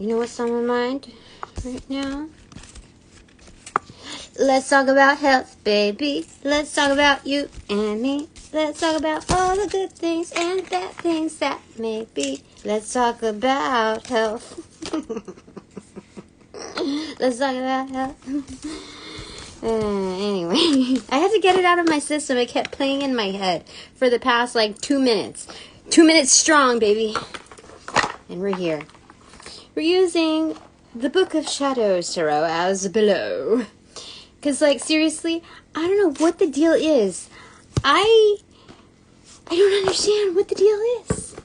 You know what's on my mind right now? Let's talk about health, baby. Let's talk about you and me. Let's talk about all the good things and bad things that may be. Let's talk about health. Let's talk about health. Anyway, I had to get it out of my system. It kept playing in my head for the past, 2 minutes. 2 minutes strong, baby. And we're here. We're using the Book of Shadows Tarot as below. Because, seriously, I don't know what the deal is. I don't understand what the deal is.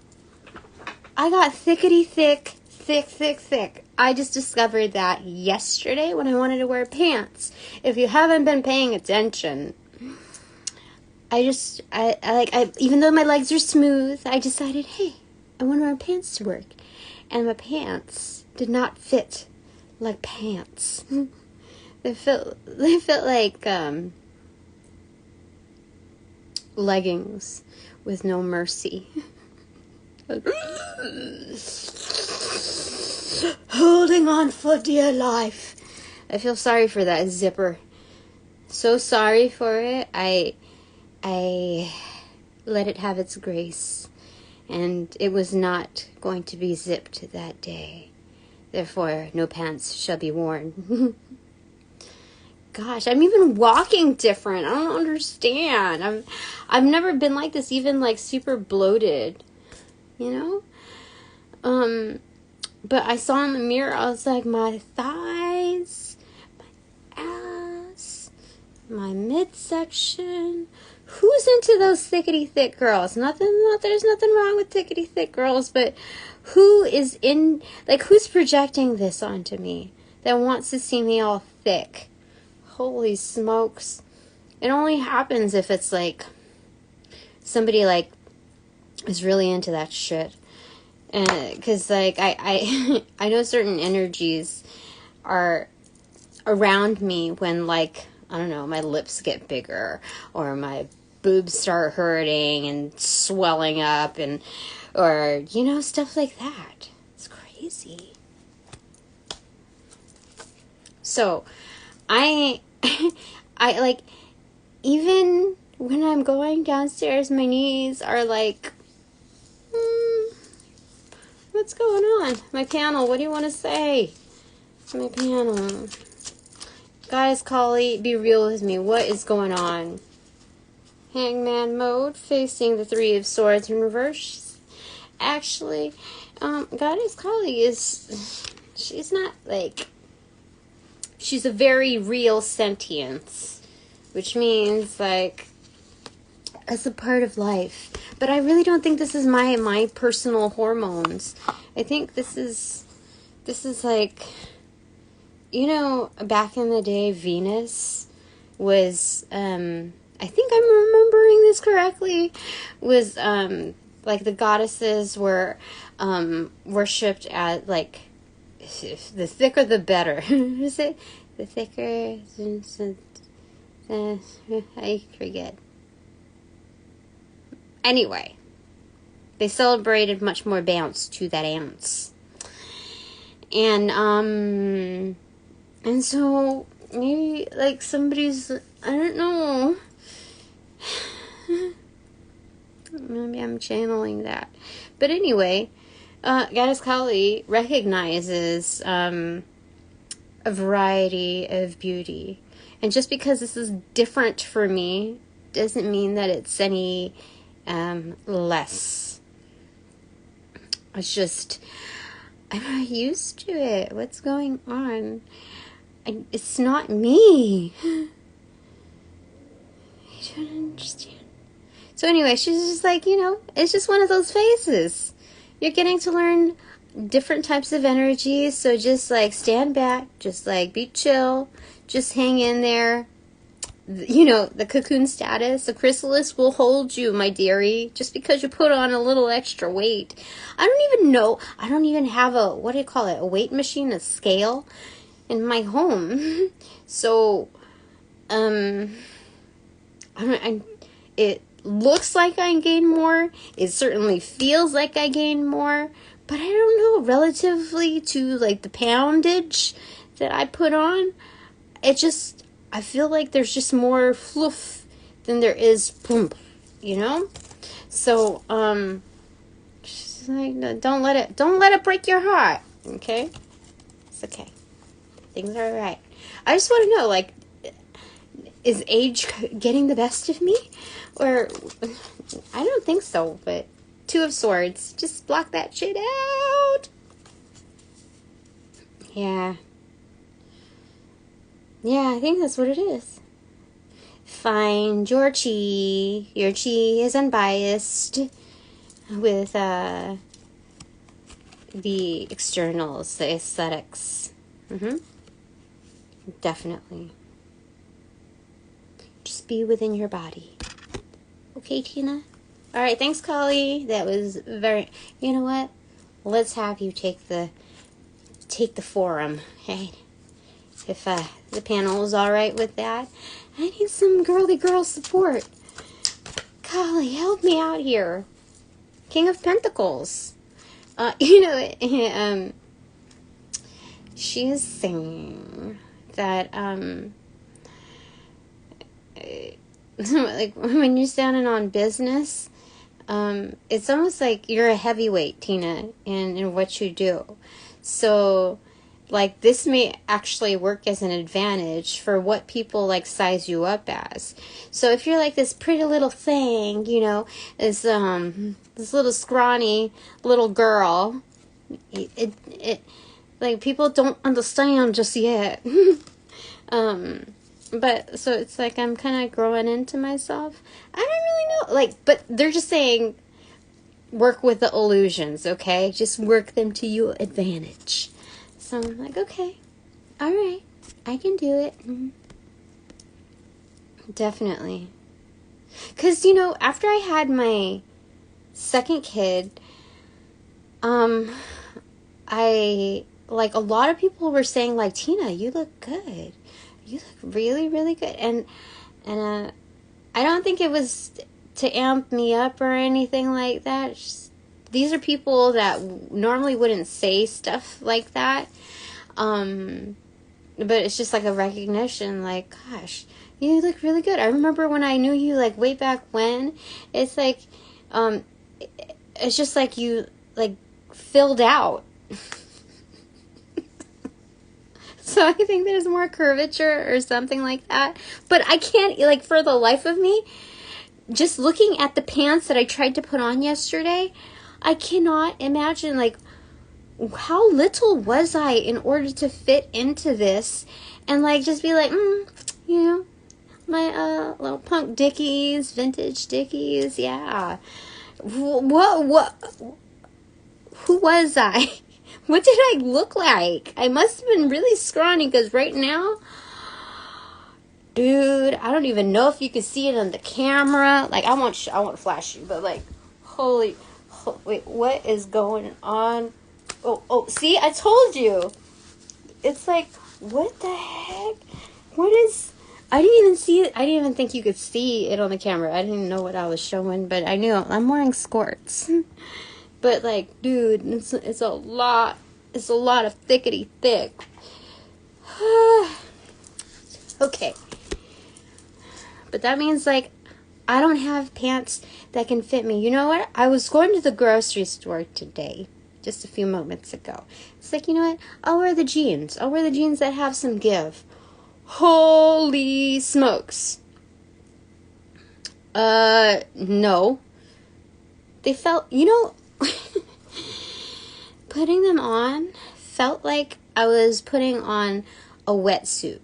I got thickety thick. I just discovered that yesterday when I wanted to wear pants. If you haven't been paying attention, even though my legs are smooth, I decided, hey, I want to wear pants to work. And my pants did not fit like pants. They felt like leggings with no mercy. Holding on for dear life. I feel sorry for that zipper. So sorry for it. I let it have its grace. And it was not going to be zipped that day. Therefore, no pants shall be worn. Gosh, I'm even walking different. I don't understand. I've never been like this, even super bloated. You know? But I saw in the mirror, I was like, my thighs, my ass, my midsection. Who's into those thickety thick girls? There's nothing wrong with thickety thick girls, but who's projecting this onto me that wants to see me all thick? Holy smokes. It only happens if it's somebody is really into that shit. Because I know certain energies are around me when I don't know, my lips get bigger or my boobs start hurting and swelling up or stuff like that. It's crazy. So I even when I'm going downstairs, my knees are what's going on? My panel, what do you want to say? My panel. Guys, Kali, be real with me. What is going on? Hangman mode, facing the Three of Swords in reverse. Actually, Goddess Kali she's not she's a very real sentience, which means as a part of life. But I really don't think this is my personal hormones. I think this is back in the day, Venus was, I think I'm remembering this correctly, was, the goddesses were, worshipped at, the thicker the better. Is it? The thicker, I forget. Anyway, they celebrated much more bounce to that ounce. And so maybe somebody's, I don't know. Maybe I'm channeling that. But anyway, Goddess Kali recognizes a variety of beauty. And just because this is different for me doesn't mean that it's any less. It's just, I'm not used to it. What's going on? It's not me. I don't understand. So anyway, she's just it's just one of those phases. You're getting to learn different types of energies. So just stand back, just be chill, just hang in there. The cocoon status, the chrysalis will hold you, my dearie, just because you put on a little extra weight. I don't even have a weight machine, a scale in my home. So, it looks like I gain more. It certainly feels like I gain more, But I don't know, relatively to like the poundage that I put on, it just, I feel like there's just more fluff than there is boom, you know? So, just like, don't let it break your heart, okay? It's okay. Things are alright. I just want to know, like, is age getting the best of me? Or, I don't think so, but Two of Swords. Just block that shit out. Yeah. Yeah, I think that's what it is. Find your chi. Your chi is unbiased with the externals, the aesthetics. Definitely. Just be within your body. Okay, Tina? Alright, thanks, Collie. That was very... You know what? Let's have you take the forum, okay? If the panel is alright with that. I need some girly girl support. Collie, help me out here. King of Pentacles. You know, she is saying that, like, when you're standing on business, it's almost like you're a heavyweight, Tina, in what you do. So, like, this may actually work as an advantage for what people, like, size you up as. So if you're, like, this pretty little thing, you know, this little scrawny little girl, it like, people don't understand just yet. But, so it's like I'm kind of growing into myself. I don't really know, like, but they're just saying, work with the illusions, okay? Just work them to your advantage. So I'm like, okay, all right, I can do it. Definitely. Because, you know, after I had my second kid, like, a lot of people were saying, like, Tina, you look good. You look really, really good. And I don't think it was to amp me up or anything like that. Just, these are people that normally wouldn't say stuff like that. But it's just like a recognition, like, gosh, you look really good. I remember when I knew you, like, way back when. It's like, it's just like you, like, filled out. So I think there's more curvature or something like that. But I can't, like, for the life of me, just looking at the pants that I tried to put on yesterday, I cannot imagine, like, how little was I in order to fit into this and, like, just be like, you know, my little punk dickies, vintage dickies, yeah. What, who was I? What did I look like? I must have been really scrawny, because right now, dude, I don't even know if you can see it on the camera. Like, I won't flash you, but, like, wait, what is going on? Oh, see, I told you. It's like, what the heck? I didn't even see it. I didn't even think you could see it on the camera. I didn't know what I was showing, but I knew I'm wearing Skorts. But, like, dude, it's a lot. It's a lot of thickety thick. Okay. But that means, like, I don't have pants that can fit me. You know what? I was going to the grocery store today, just a few moments ago. It's like, you know what? I'll wear the jeans. I'll wear the jeans that have some give. Holy smokes. No. They felt, you know, putting them on felt like I was putting on a wetsuit.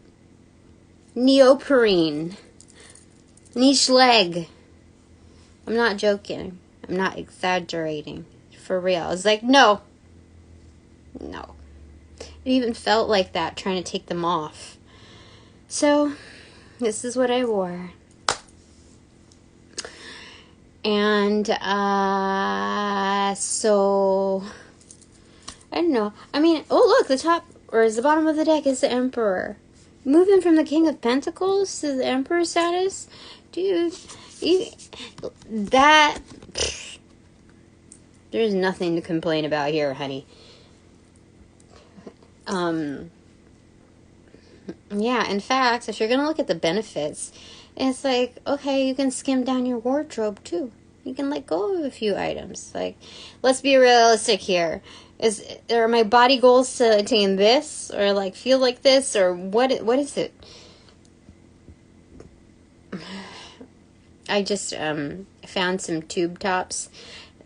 Neoprene. Niche leg. I'm not joking. I'm not exaggerating. For real. I was like, no. No. It even felt like that, trying to take them off. So, this is what I wore. And, so, I don't know. I mean, oh, look, the top, or is the bottom of the deck is the Emperor. Moving from the King of Pentacles to the Emperor status. Dude, There's nothing to complain about here, honey. Yeah, in fact, if you're going to look at the benefits, it's like, okay, you can skim down your wardrobe too. You can let go of a few items. Like, let's be realistic here. Are my body goals to attain this, or like feel like this, or what is it? I just found some tube tops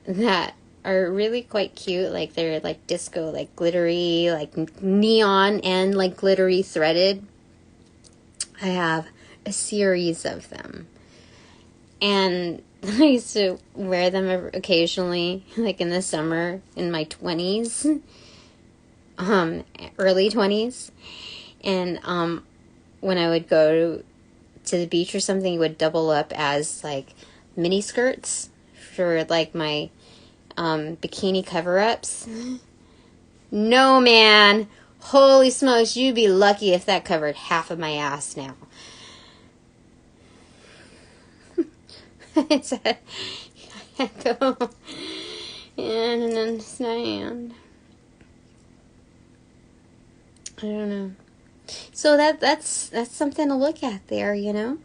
that are really quite cute. Like, they're like disco, like glittery, like neon, and like glittery threaded. I have a series of them, and I used to wear them occasionally, like in the summer in my 20s, early 20s, and when I would go to the beach or something, it would double up as like mini skirts for like my bikini cover-ups. No, man. Holy smokes, you'd be lucky if that covered half of my ass now. It's a echo. And understand. I don't know. So that's something to look at there, you know?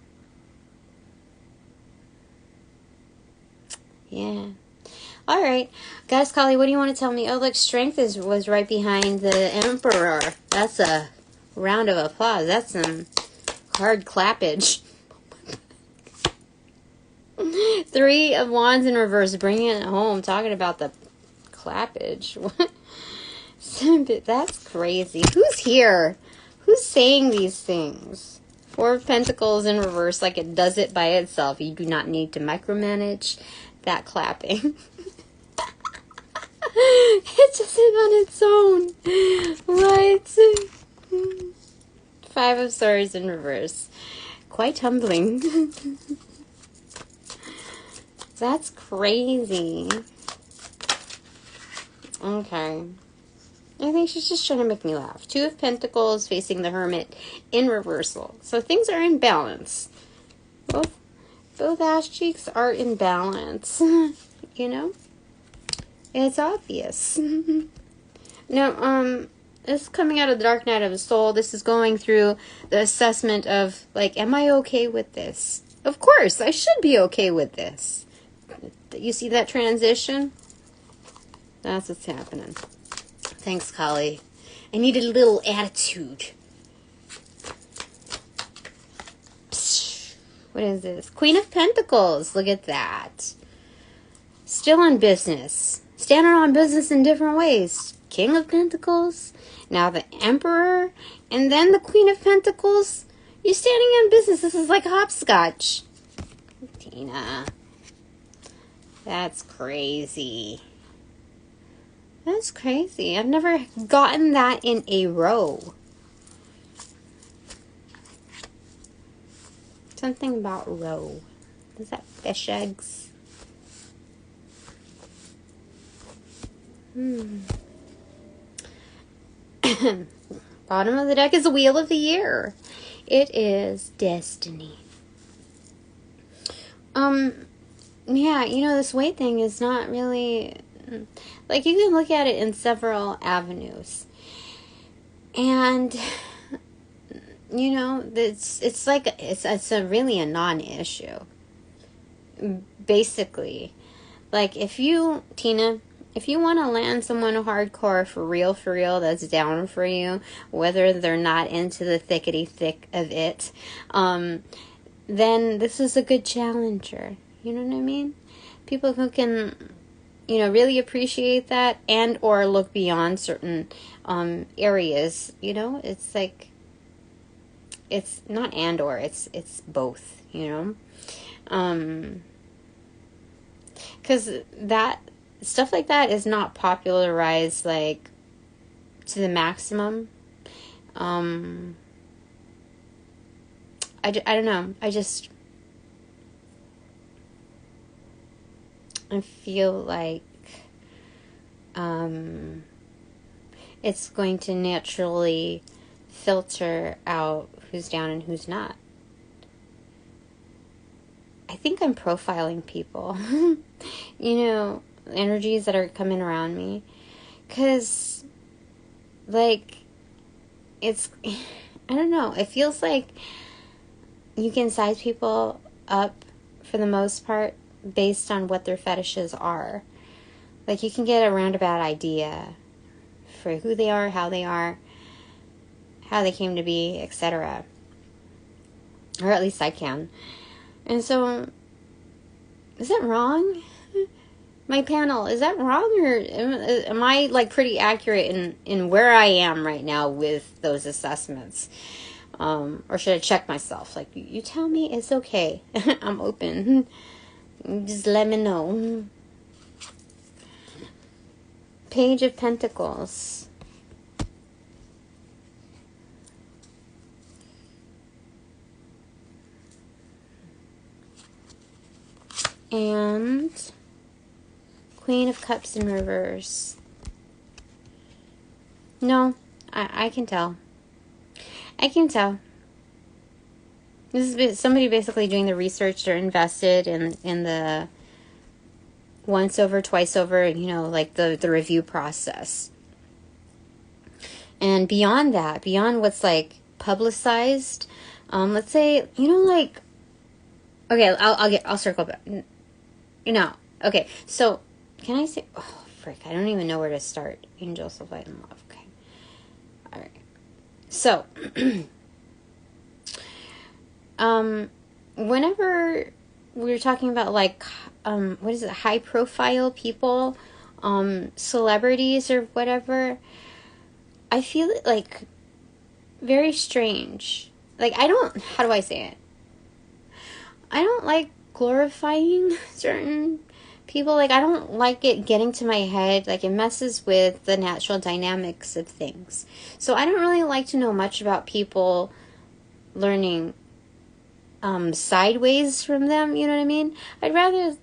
Yeah. All right. Goddess Kali, what do you want to tell me? Oh, look, strength was right behind the Emperor. That's a round of applause. That's some hard clappage. 3 of Wands in reverse, bringing it home. Talking about the clappage. What? That's crazy. Who's here? Who's saying these things? 4 of Pentacles in reverse, like it does it by itself. You do not need to micromanage that clapping. It does it on its own. What? 5 of Swords in reverse. Quite humbling. That's crazy. Okay. I think she's just trying to make me laugh. 2 of Pentacles facing the Hermit in reversal. So things are in balance. Both ass cheeks are in balance. You know? It's obvious. Now, this is coming out of the Dark Night of the Soul. This is going through the assessment of, like, am I okay with this? Of course, I should be okay with this. You see that transition? That's what's happening. Thanks, Kali. I needed a little attitude. Psh, what is this? Queen of Pentacles. Look at that. Still on business. Standing on business in different ways. King of Pentacles. Now the Emperor. And then the Queen of Pentacles. You're standing on business. This is like hopscotch. Tina. That's crazy. That's crazy. I've never gotten that in a row. Something about row. Is that fish eggs? Bottom of the deck is the Wheel of the Year. It is destiny. Yeah, you know, this weight thing is not really, like, you can look at it in several avenues. And, you know, it's like, it's a really a non-issue. Basically. Like, Tina, if you want to land someone hardcore for real, that's down for you, whether they're not into the thickety-thick of it, then this is a good challenger. You know what I mean? People who can, you know, really appreciate that and or look beyond certain areas, you know? It's like, it's not and or, it's both, you know? Because that, stuff like that is not popularized, like, to the maximum. I don't know. I feel like it's going to naturally filter out who's down and who's not. I think I'm profiling people. You know, energies that are coming around me. Because, like, it's, I don't know, it feels like you can size people up for the most part based on what their fetishes are. Like, you can get a roundabout idea for who they are, how they came to be, etc. Or at least I can. And so, is that wrong? My panel, is that wrong, or am I like pretty accurate in where I am right now with those assessments? Or should I check myself? Like, you tell me, it's okay. I'm open. Just let me know. Page of Pentacles. And Queen of Cups in reverse. No, I can tell. I can tell. This is somebody basically doing the research. They're invested in the once over, twice over, you know, like the review process. And beyond that, beyond what's like publicized, let's say, you know, like, okay, I'll circle back. You know, okay, so can I say, oh, frick, I don't even know where to start. Angels of Light and Love, okay. All right. So, whenever we were talking about, like, what is it, high profile people, celebrities or whatever, I feel it, like, very strange. Like, how do I say it? I don't like glorifying certain people. Like, I don't like it getting to my head. Like, it messes with the natural dynamics of things. So I don't really like to know much about people, learning sideways from them, you know what I mean? I'd rather,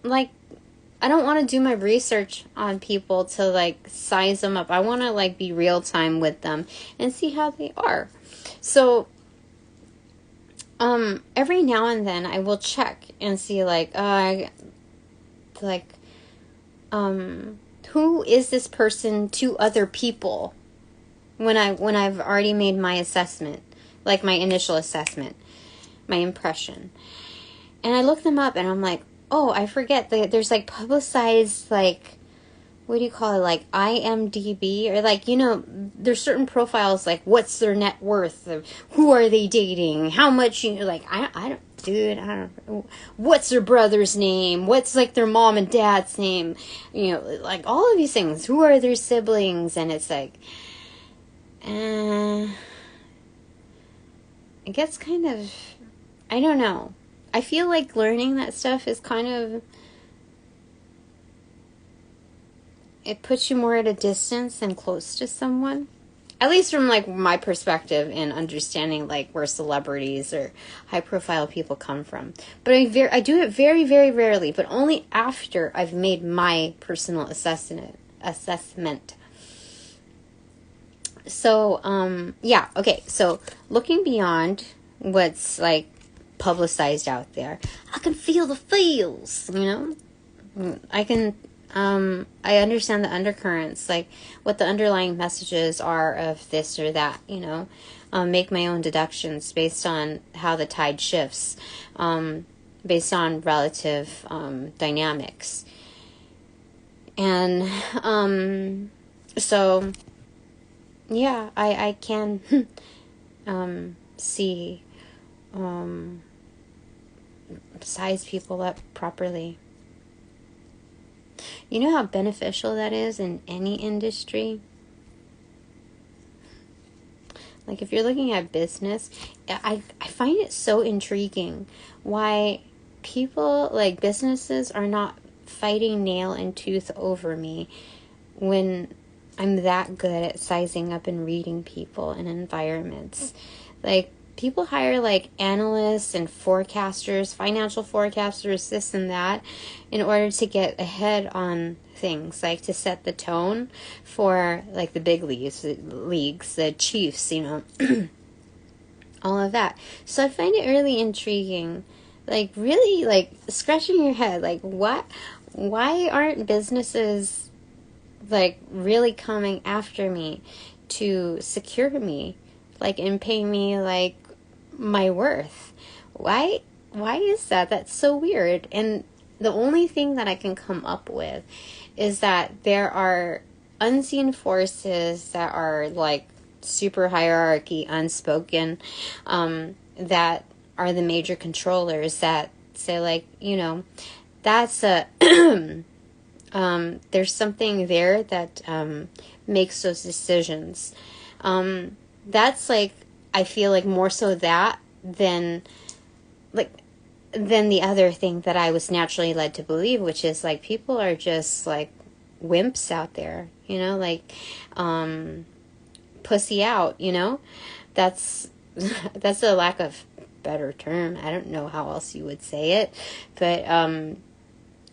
like, I don't want to do my research on people to, like, size them up. I want to, like, be real time with them and see how they are. So every now and then I will check and see, like, who is this person to other people when I've already made my assessment, like my initial assessment, my impression. And I look them up and I'm like, oh, I forget that there's like publicized, like, what do you call it, like IMDb, or like, you know, there's certain profiles, like what's their net worth, or who are they dating, how much, you know, like, I don't know, what's their brother's name, what's like their mom and dad's name, you know, like all of these things, who are their siblings, and it's like, it gets kind of, I don't know, I feel like learning that stuff is kind of, it puts you more at a distance than close to someone. At least from, like, my perspective in understanding, like, where celebrities or high-profile people come from. But I do it very, very rarely, but only after I've made my personal assessment. So, yeah, okay. So, looking beyond what's, like, publicized out there, I can feel the feels, you know? I understand the undercurrents, like what the underlying messages are of this or that, you know, make my own deductions based on how the tide shifts, based on relative dynamics. And so, yeah, I can see, size people up properly. You know how beneficial that is in any industry? Like, if you're looking at business, I find it so intriguing why people, like, businesses are not fighting nail and tooth over me when I'm that good at sizing up and reading people and environments. Like, people hire, like, analysts and forecasters, financial forecasters, this and that, in order to get ahead on things, like to set the tone for, like, the big leagues, the Chiefs, you know, all of that. So I find it really intriguing, like, really, like, scratching your head, like, what why aren't businesses like really coming after me to secure me, like, and pay me like my worth? Why is that? That's so weird. And the only thing that I can come up with is that there are unseen forces that are like super hierarchy, unspoken, that are the major controllers that say, like, you know, that's a there's something there that makes those decisions. That's like, I feel like more so that than the other thing that I was naturally led to believe, which is like people are just like wimps out there, you know, like pussy out, you know. That's a lack of better term. I don't know how else you would say it, but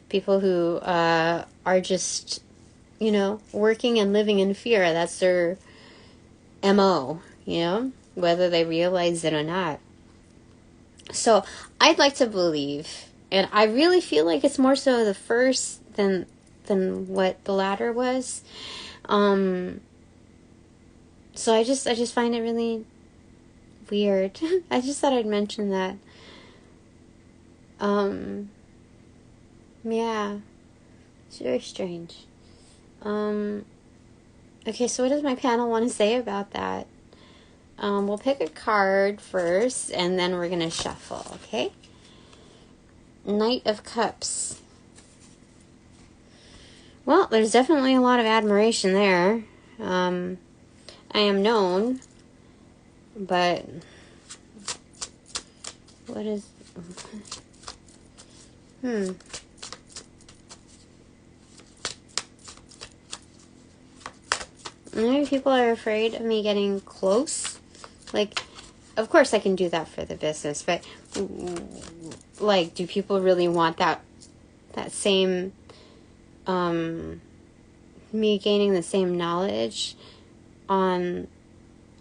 people who are just, you know, working and living in fear. That's their MO, you know, whether they realize it or not. So I'd like to believe, and I really feel like it's more so the first than what the latter was. So I just find it really weird. I just thought I'd mention that. Yeah, it's very strange. Okay, so what does my panel want to say about that? We'll pick a card first, and then we're going to shuffle, okay? Knight of Cups. Well, there's definitely a lot of admiration there. I am known, but what is... Maybe people are afraid of me getting close. Like, of course I can do that for the business, but like, do people really want that same, me gaining the same knowledge on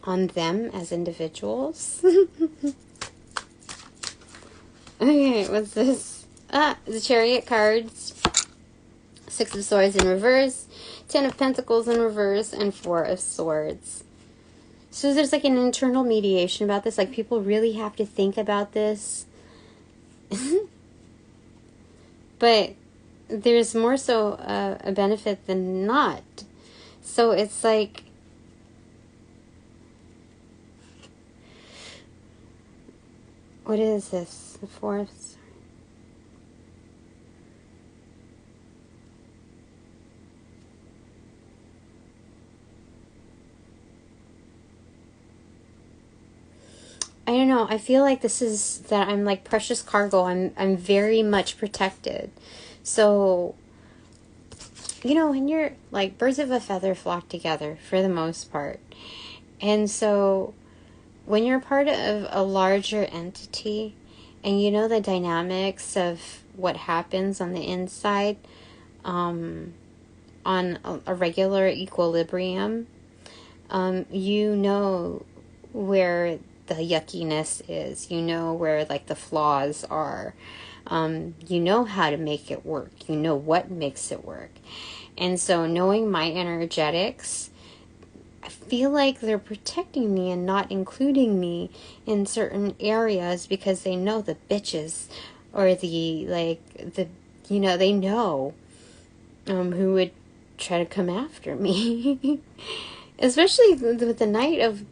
them as individuals? Okay, what's this? The Chariot cards. 6 of Swords in reverse, 10 of Pentacles in reverse, and 4 of Swords. So there's like an internal mediation about this. Like, people really have to think about this. But there's more so a benefit than not. So it's like... What is this? The 4th... I don't know. I feel like this is that I'm like precious cargo. I'm very much protected. So, you know, when you're like birds of a feather flock together for the most part. And so when you're part of a larger entity and you know the dynamics of what happens on the inside, on a regular equilibrium, you know where the yuckiness is. You know where like the flaws are. You know how to make it work. You know what makes it work. And so knowing my energetics, I feel like they're protecting me and not including me in certain areas because they know the bitches or the you know, they know who would try to come after me. Especially with the Knight of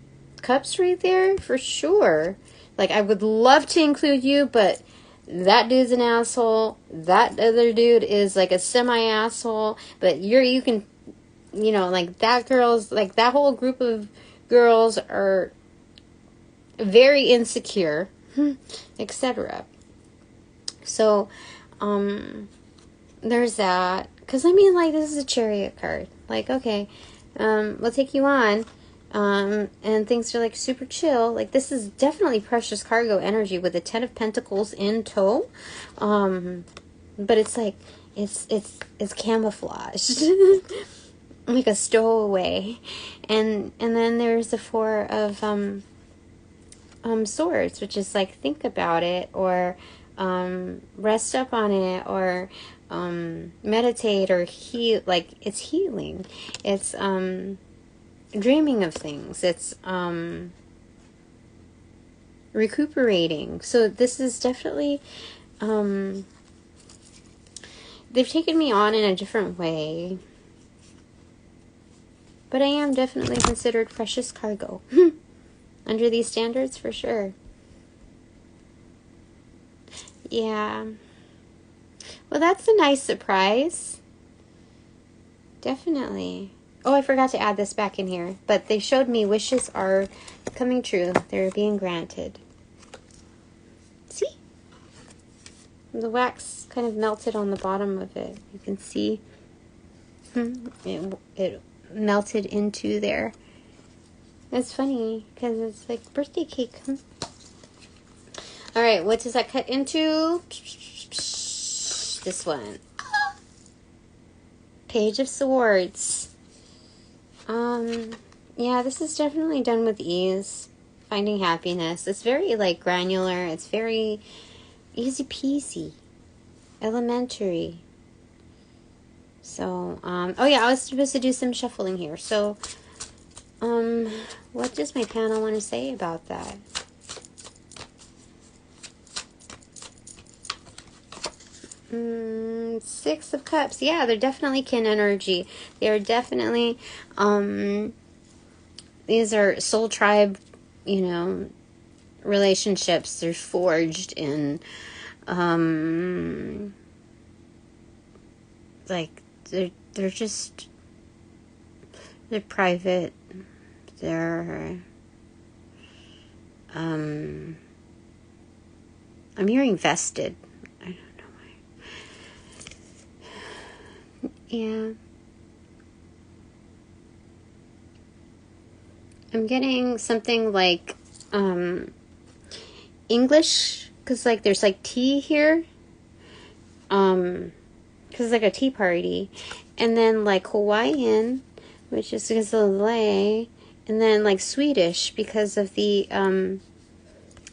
Cups right there, for sure. Like, I would love to include you, but that dude's an asshole. That other dude is like a semi-asshole. But you can, you know, like that girl's, like that whole group of girls are very insecure, etc. So, there's that. Because, I mean, like, this is a Chariot card. Like, okay, we'll take you on. And things are like super chill. Like, this is definitely precious cargo energy with the 10 of Pentacles in tow. But it's like, it's camouflaged. Like a stowaway. And then there's the 4 of, Swords, which is like, think about it, or, rest up on it, or, meditate or heal, like it's healing. It's dreaming of things. It's recuperating. So this is definitely they've taken me on in a different way. But I am definitely considered precious cargo. Under these standards, for sure. Yeah. Well, that's a nice surprise. Definitely. Oh, I forgot to add this back in here. But they showed me wishes are coming true. They're being granted. See? The wax kind of melted on the bottom of it. You can see it melted into there. It's funny because it's like birthday cake. All right, what does that cut into? This one. Page of Swords. Yeah, this is definitely done with ease. Finding happiness. It's very like granular. It's very easy peasy. Elementary. So, oh yeah, I was supposed to do some shuffling here. So, what does my panel want to say about that? Six of Cups. Yeah, they're definitely kin energy. They are definitely, these are soul tribe, you know, relationships. They're forged in, like, they're just, they're private. They're, I'm hearing vested. I don't know why. Yeah. I'm getting something like, English, because, like, there's, like, tea here. Because it's like a tea party. And then, like, Hawaiian, which is because of the lei. And then, like, Swedish, because of the,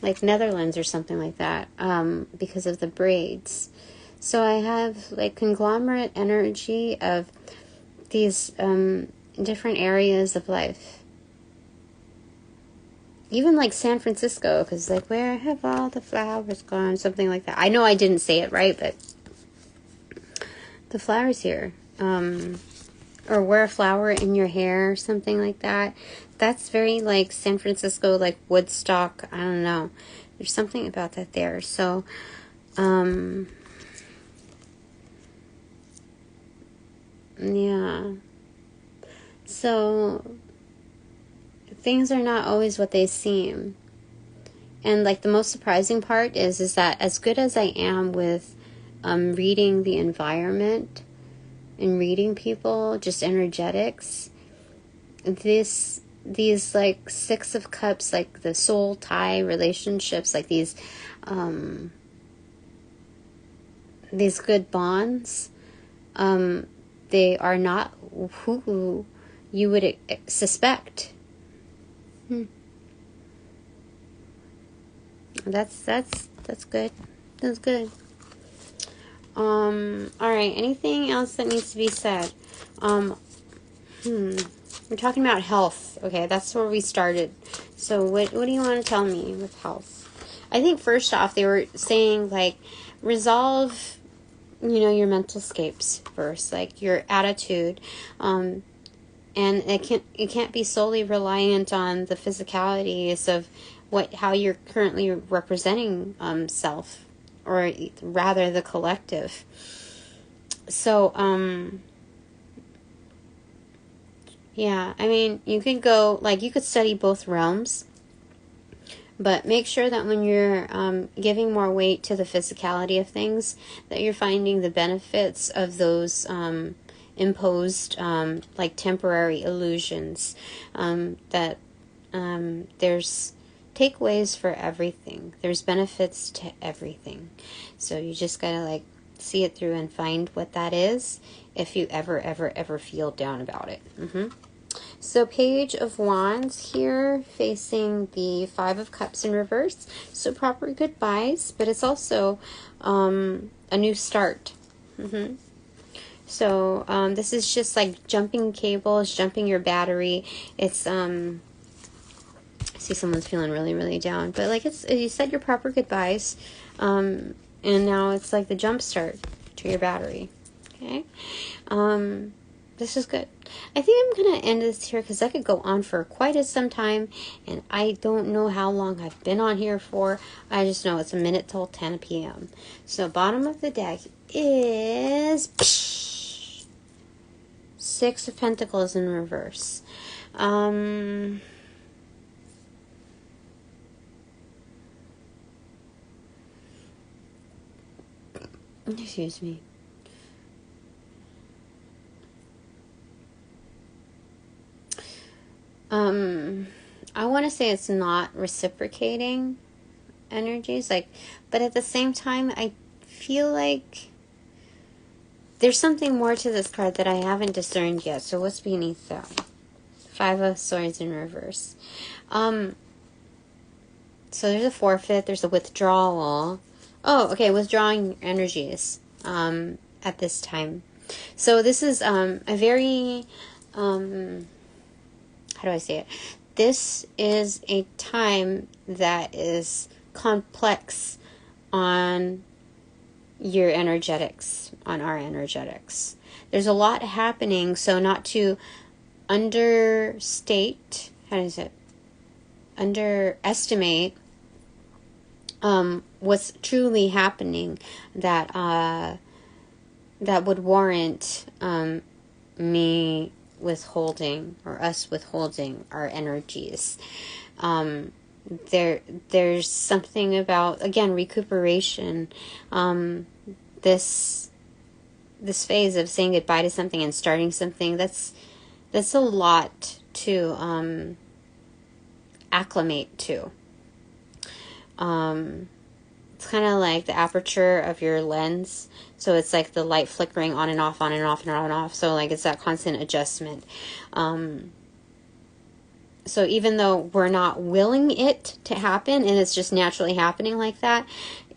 like, Netherlands or something like that, because of the braids. So I have, like, conglomerate energy of these, different areas of life. Even, like, San Francisco, because, like, where have all the flowers gone? Something like that. I know I didn't say it right, but the flowers here. Or wear a flower in your hair or something like that. That's very, like, San Francisco, like, Woodstock. I don't know. There's something about that there. So, yeah. So, things are not always what they seem. And, like, the most surprising part is that as good as I am with reading the environment and reading people, just energetics, these, like, Six of Cups, like, the soul tie relationships, like, these good bonds, they are not who you would suspect. That's good. That's good. Alright, anything else that needs to be said? We're talking about health. Okay, that's where we started. So what do you want to tell me with health? I think first off, they were saying, like, resolve, you know, your mental scapes first, like your attitude. And it can't be solely reliant on the physicalities of how you're currently representing self, or rather the collective. So, yeah, I mean, you could go, like, you could study both realms, but make sure that when you're giving more weight to the physicality of things, that you're finding the benefits of those imposed, like, temporary illusions, that there's takeaways for everything. There's benefits to everything. So you just gotta, like, see it through and find what that is if you ever feel down about it. So Page of Wands here, facing the Five of Cups in reverse. So proper goodbyes, but it's also a new start. So this is just like jumping cables, jumping your battery. It's I see someone's feeling really, really down, but like you said your proper goodbyes, and now it's like the jump start to your battery. Okay, this is good. I think I'm gonna end this here because I could go on for quite some time, and I don't know how long I've been on here for. I just know it's a minute till 10 p.m. So bottom of the deck is 6 of Pentacles in reverse. Excuse me. I want to say it's not reciprocating energies, like, but at the same time, I feel like there's something more to this card that I haven't discerned yet. So what's beneath that? 5 of Swords in reverse. So there's a forfeit, there's a withdrawal. Oh, okay, withdrawing energies at this time. So this is a very, how do I say it? This is a time that is complex on your energetics, on our energetics. There's a lot happening, so not to underestimate what's truly happening that would warrant me withholding, or us withholding our energies. There's something about, again, recuperation. This phase of saying goodbye to something and starting something, that's a lot to acclimate to. It's kind of like the aperture of your lens. So it's like the light flickering on and off, on and off, and on and off. So like it's that constant adjustment. So even though we're not willing it to happen, and it's just naturally happening like that,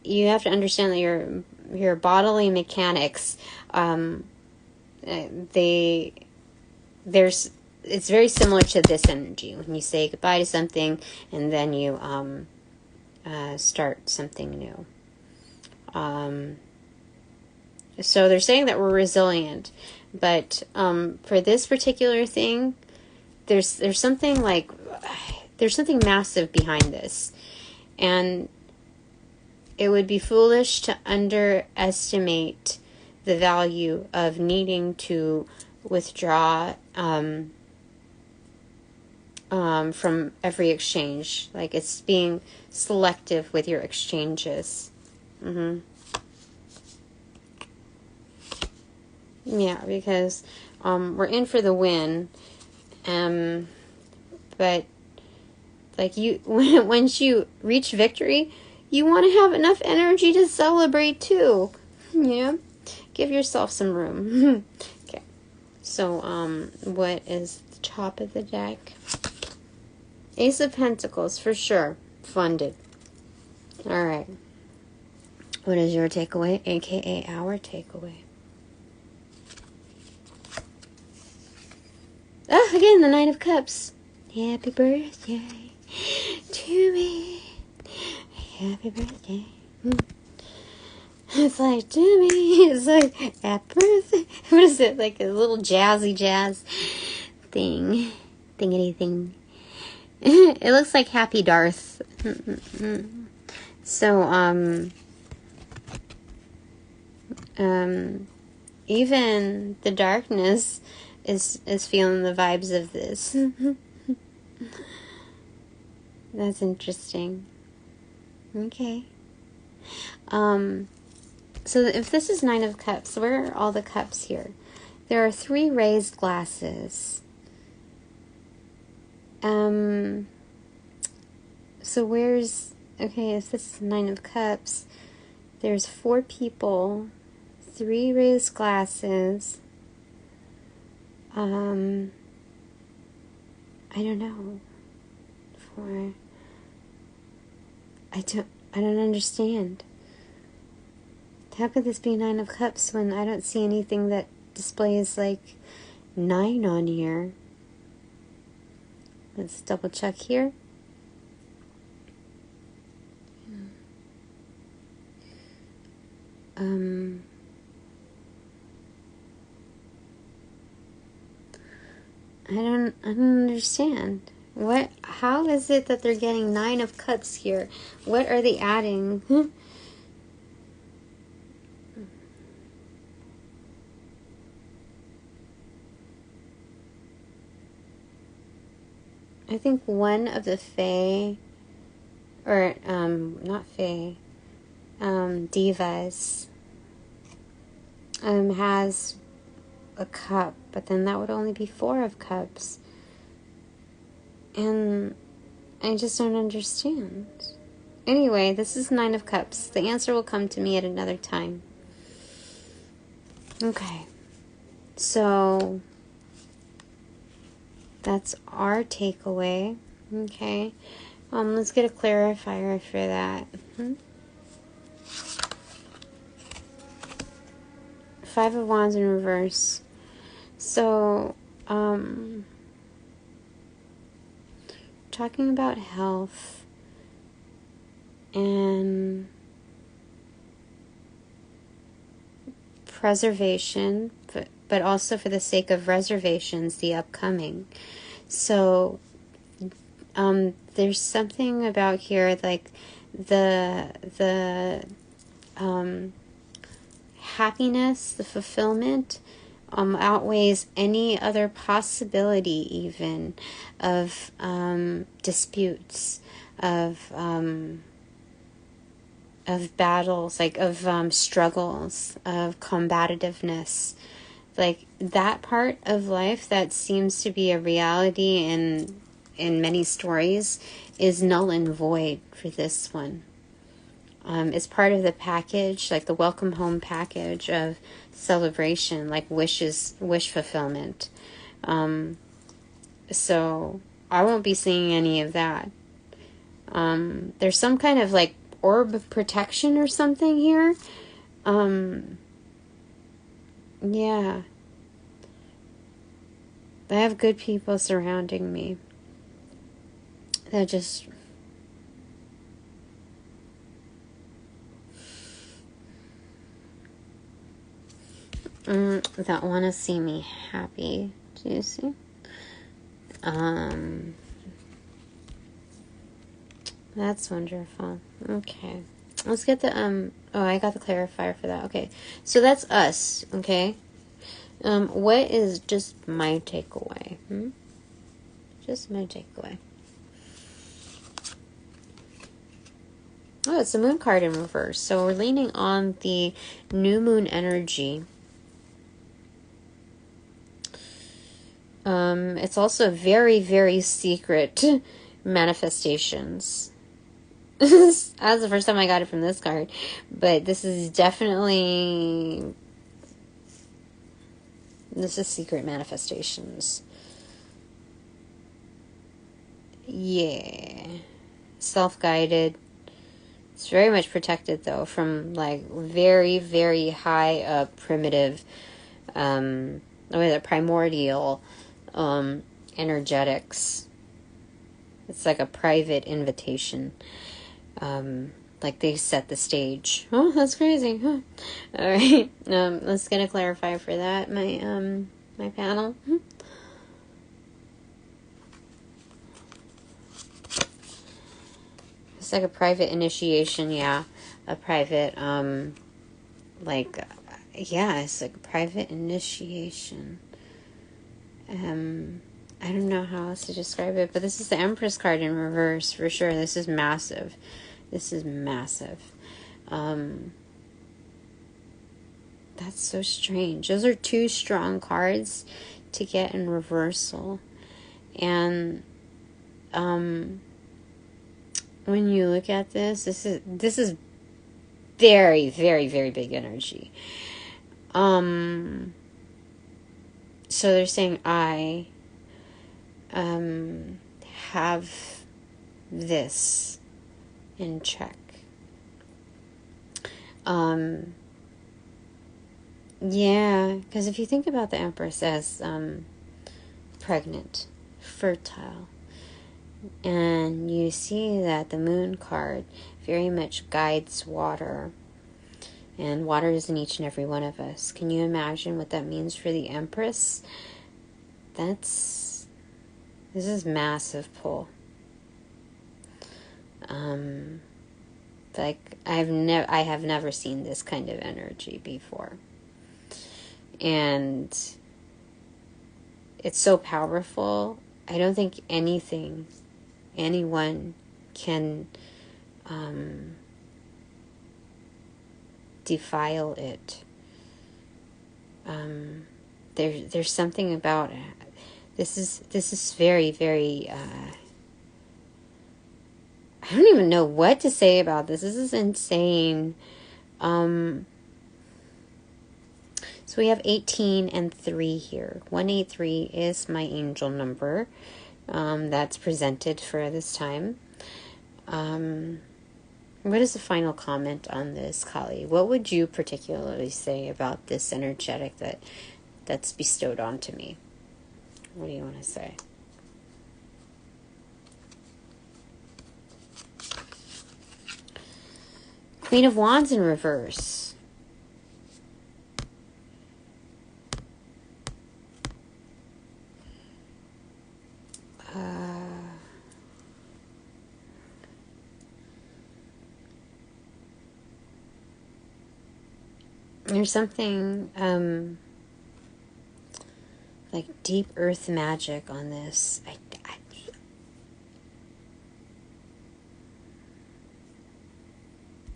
you have to understand that your bodily mechanics, it's very similar to this energy. When you say goodbye to something, and then you start something new. So they're saying that we're resilient, but for this particular thing, there's something like, there's something massive behind this, and it would be foolish to underestimate the value of needing to withdraw from every exchange. Like, it's being selective with your exchanges. Yeah, because we're in for the win. But like once you reach victory, you want to have enough energy to celebrate too. Yeah, give yourself some room. Okay, so what is the top of the deck? Ace of Pentacles, for sure, funded. All right, what is your takeaway, aka our takeaway? Oh, again, the Knight of Cups. Happy birthday to me. Happy birthday. It's like, to me. It's like, happy birthday. What is it? Like a little jazzy jazz thing. Thingity thing. It looks like Happy Darth. So, even the darkness is feeling the vibes of this. That's interesting. Okay. So if this is Nine of Cups, where are all the cups here? There are 3 raised glasses. So where's, okay, if this is Nine of Cups, there's 4 people, 3 raised glasses. I don't know. I don't understand. How could this be 9 of Cups when I don't see anything that displays like 9 on here? Let's double check here. I don't understand. How is it that they're getting 9 of Cups here? What are they adding? I think one of the Fae, or not Fae, Divas, has a cup, but then that would only be 4 of Cups. And I just don't understand. Anyway, this is 9 of Cups. The answer will come to me at another time. Okay. So that's our takeaway. Okay. Let's get a clarifier for that. 5 of Wands in reverse. So, talking about health and preservation, but also for the sake of reservations, the upcoming. So, there's something about here, like the happiness, the fulfillment, outweighs any other possibility even of disputes, of battles, like of struggles, of combativeness. Like that part of life that seems to be a reality in many stories is null and void for this one. It's part of the package, like the welcome home package of celebration, like wish fulfillment. So I won't be seeing any of that. There's some kind of like orb of protection or something here. Yeah. I have good people surrounding me. That just... that want to see me happy. Do you see? That's wonderful. Okay. Let's get the, oh, I got the clarifier for that. Okay. So that's us. Okay. What is just my takeaway? Just my takeaway. Oh, it's the moon card in reverse. So we're leaning on the new moon energy. It's also very, very secret manifestations. That's the first time I got it from this card. But this is definitely... this is secret manifestations. Yeah. Self-guided. It's very much protected, though, from, like, very, very high up primitive, primordial energetics. It's like a private invitation. Like they set the stage. Oh, that's crazy. Huh? All right. Let's get a clarifier for that. My panel. It's like a private initiation. Yeah, a private it's like a private initiation. I don't know how else to describe it, but this is the Empress card in reverse for sure. This is massive. This is massive. That's so strange. Those are 2 strong cards to get in reversal. And when you look at this is very, very, very big energy. So they're saying I have this in check. Yeah, because if you think about the Empress as pregnant, fertile, and you see that the moon card very much guides water, and water is in each and every one of us. Can you imagine what that means for the Empress? This is massive pull. Like I have never seen this kind of energy before. And it's so powerful. I don't think anyone can defile it. There's something about it. This is very, very I don't even know what to say about this. This is insane. So we have 18 and 3 here. 183 is my angel number. That's presented for this time. What is the final comment on this, Kali? What would you particularly say about this energetic that's bestowed onto me? What do you want to say? Queen of Wands in reverse. There's something like deep earth magic on this.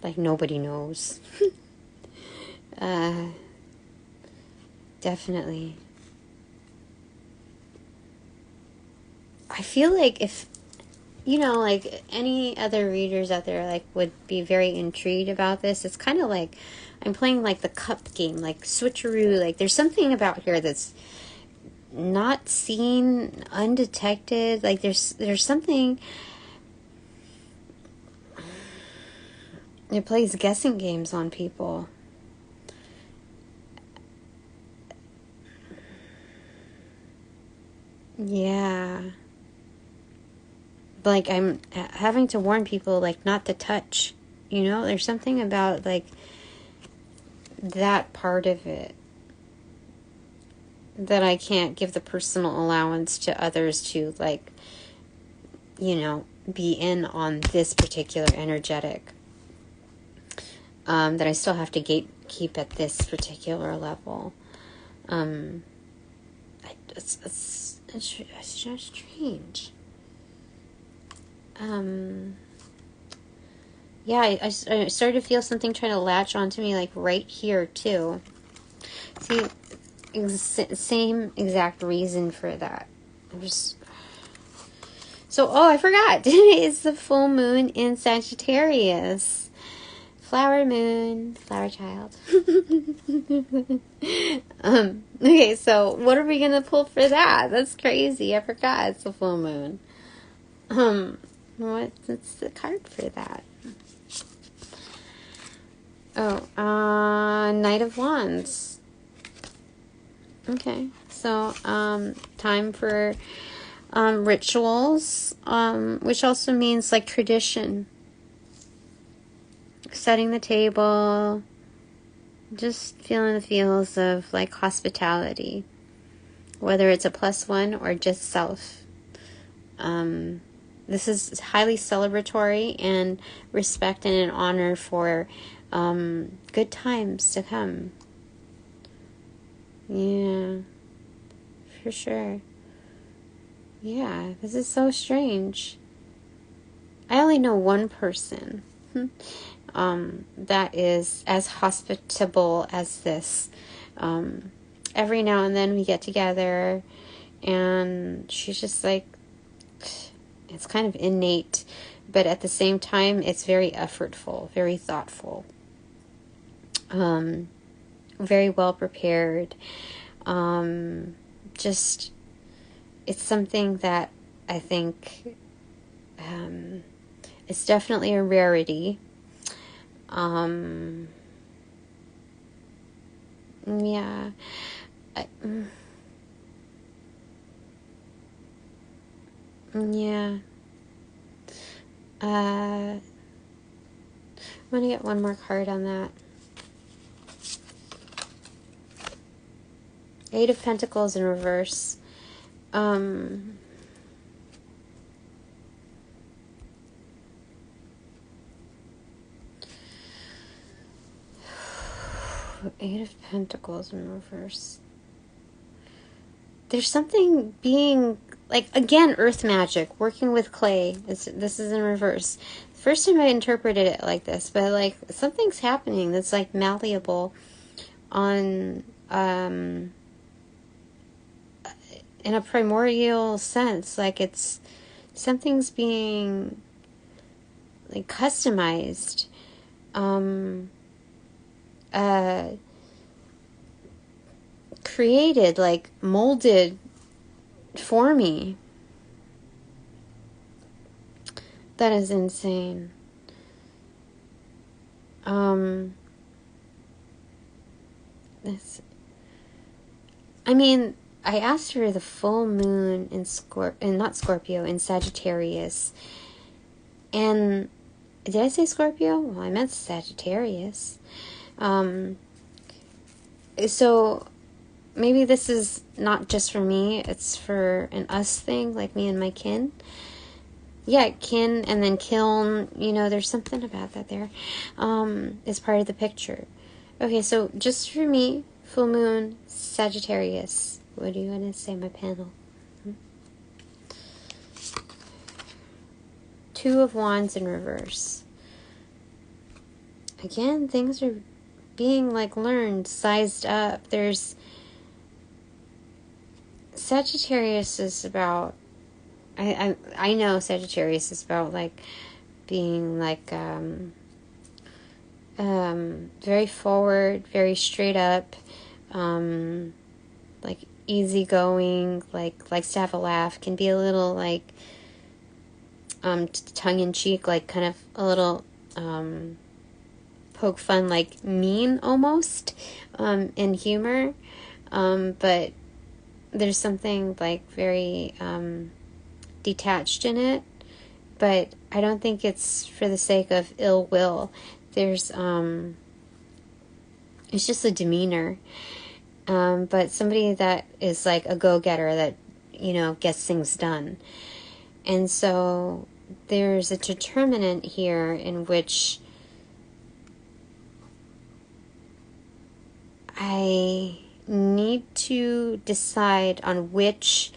Like nobody knows. Definitely. I feel like if, like any other readers out there, like would be very intrigued about this. It's kind of like I'm playing like the cup game, like switcheroo. Like there's something about here that's not seen, undetected. Like there's something. It plays guessing games on people. Yeah. Like I'm having to warn people like not to touch. There's something about like that part of it that I can't give the personal allowance to others to like, be in on this particular energetic. That I still have to gatekeep at this particular level. It's just strange. Yeah, I started to feel something trying to latch onto me, like right here too. See, same exact reason for that. I forgot. Today is the full moon in Sagittarius. Flower moon, flower child. Okay, so what are we gonna pull for that? That's crazy. I forgot it's a full moon. What's the card for that? Oh, Knight of Wands. Okay, so time for rituals, which also means like tradition. Setting the table, just feeling the feels of like hospitality, whether it's a +1 or just self. This is highly celebratory and respect and an honor for good times to come. Yeah, for sure. Yeah, this is so strange. I only know one person that is as hospitable as this. Every now and then we get together and she's just like, it's kind of innate, but at the same time it's very effortful, very thoughtful, very well prepared. Just, it's something that I think it's definitely a rarity. Yeah. Yeah. I'm going to get one more card on that. Eight of Pentacles in reverse. Eight of Pentacles in reverse. There's something being, like, again, earth magic, working with clay. This is in reverse. First time I interpreted it like this, but, like, something's happening that's, like, malleable on, in a primordial sense. Like, it's, something's being, like, customized. Created, like, molded for me. That is insane. This, I mean, I asked her the full moon in not Scorpio, in Sagittarius. And did I say Scorpio? Well, I meant Sagittarius. So maybe this is not just for me, it's for an us thing, like me and my kin. Yeah, kin and then kiln, you know, there's something about that there. Is part of the picture. Okay, so just for me, full moon, Sagittarius. What do you want to say, my panel? Two of Wands in reverse. Again, things are being, like, learned, sized up. There's Sagittarius is about, I know Sagittarius is about, like, being, like, very forward, very straight up, like, easygoing, like, likes to have a laugh, can be a little, like, tongue-in-cheek, like, kind of a little, poke fun, like, mean, almost, in humor, but there's something, like, very, detached in it, but I don't think it's for the sake of ill will. There's, it's just a demeanor, but somebody that is, like, a go-getter that, you know, gets things done. And so there's a determinant here in which I need to decide on which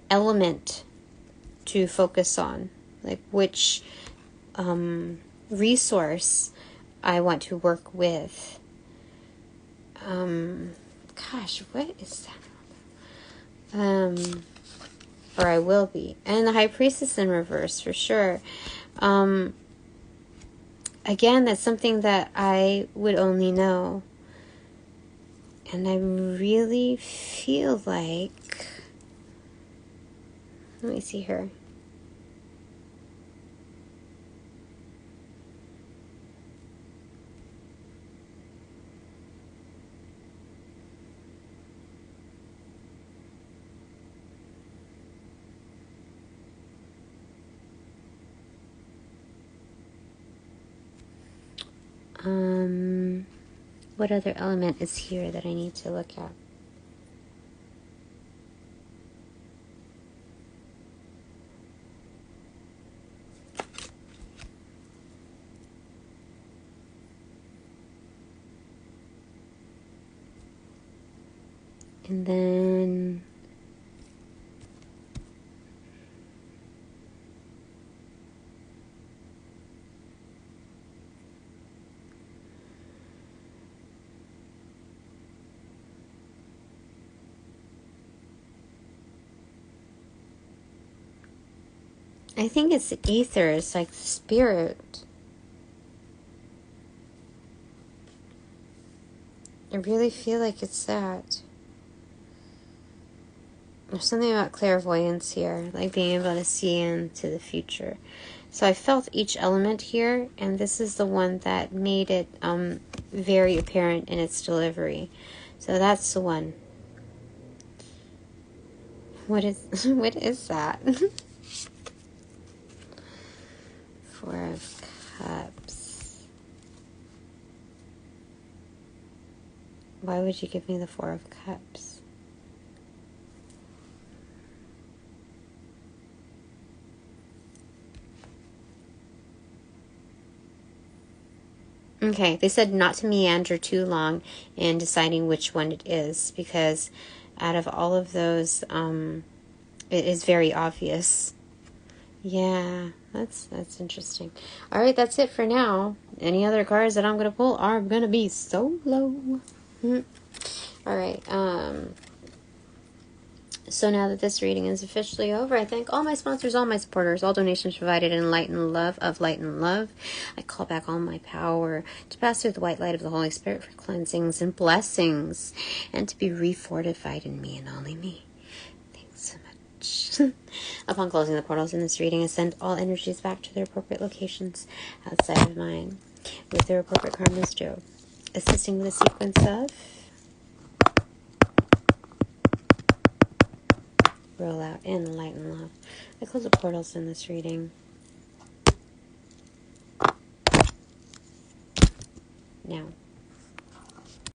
element to focus on, like which resource I want to work with. Gosh, what is that? Or I will be. And the High Priestess in reverse, for sure. Again, that's something that I would only know. And I really feel like, let me see here. What other element is here that I need to look at? And then I think it's ether. It's like spirit. I really feel like it's that. There's something about clairvoyance here, like being able to see into the future. So I felt each element here, and this is the one that made it very apparent in its delivery. So that's the one. What is that? Four of Cups. Why would you give me the Four of Cups? Okay, they said not to meander too long in deciding which one it is, because out of all of those, it is very obvious. Yeah, that's interesting. All right, that's it for now. Any other cards that I'm going to pull are going to be solo. All right, so now that this reading is officially over, I thank all my sponsors, all my supporters, all donations provided in light and love of light and love. I call back all my power to pass through the white light of the Holy Spirit for cleansings and blessings, and to be refortified in me and only me. Thanks so much. Upon closing the portals in this reading, I send all energies back to their appropriate locations outside of mine, with their appropriate karmas due. Assisting with a sequence of roll out and the light and love. I close the portals in this reading. Now.